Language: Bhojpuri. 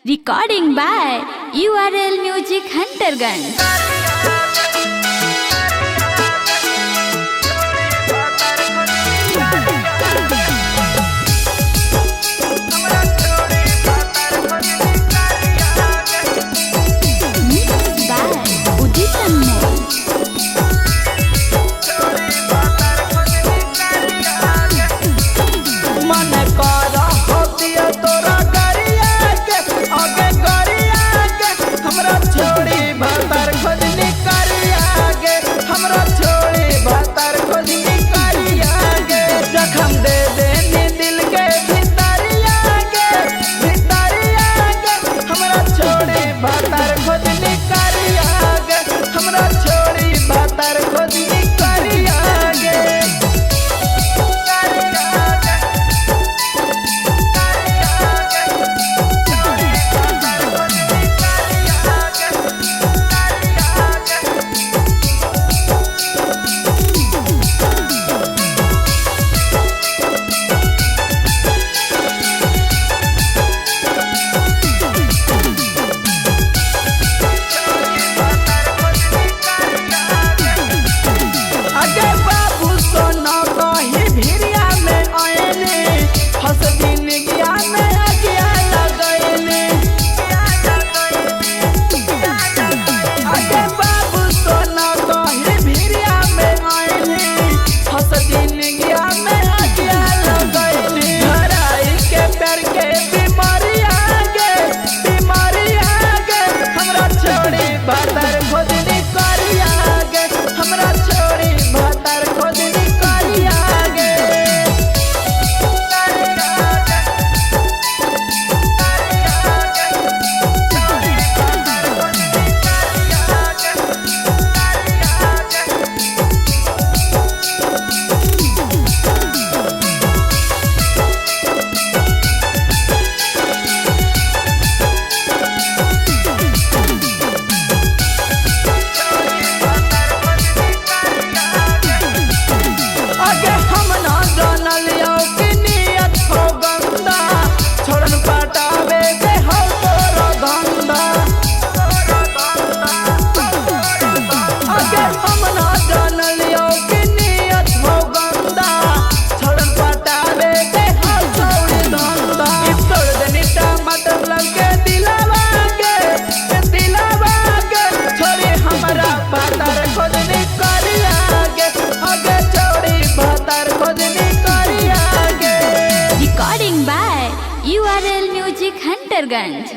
Recording by URL Music Hunterganj. Mixed by Udit Anmol. मन कर होतिया तोरा गरिया के आगे गरिया के हमरा छोड़ी भतर खोजनी करिया गे हमरा छोड़ी भतर खोजनी करिया गे जखम दे देनी दिल के भितरिया गे हमरा छोड़ी भतर खोजनी करिया गे हमरा छोड़ी भतर खोजनी करिया गे अगे बाबू सोना कही भिरिया में आयने हंस दिन गया में अगिया लगैने अगे बाबू सोना कही भिरिया में आयने हंस दिन गया में अगिया लगैने हराई के प्यार के बीमारिया गे हमरा छोड़ी भतर खोजनी करिया गे हमरा छोड़ी भतर खोजनी करिया गे आगे हम ना जानलियो कि नियत हो गंदा छोड़न पटावे से हो तोरा धंधा आगे हम ना जानलियो कि नियत हो गंदा छोड़न पटावे से हो छोड़ी धंधा तोड़ देनी टमाटर लगे दिलावा के छोड़ी हमरा भतर खोजनी करिया गे आगे छोड़ी भतर खोजनी करिया गे Recording by URL Music Hunterganj.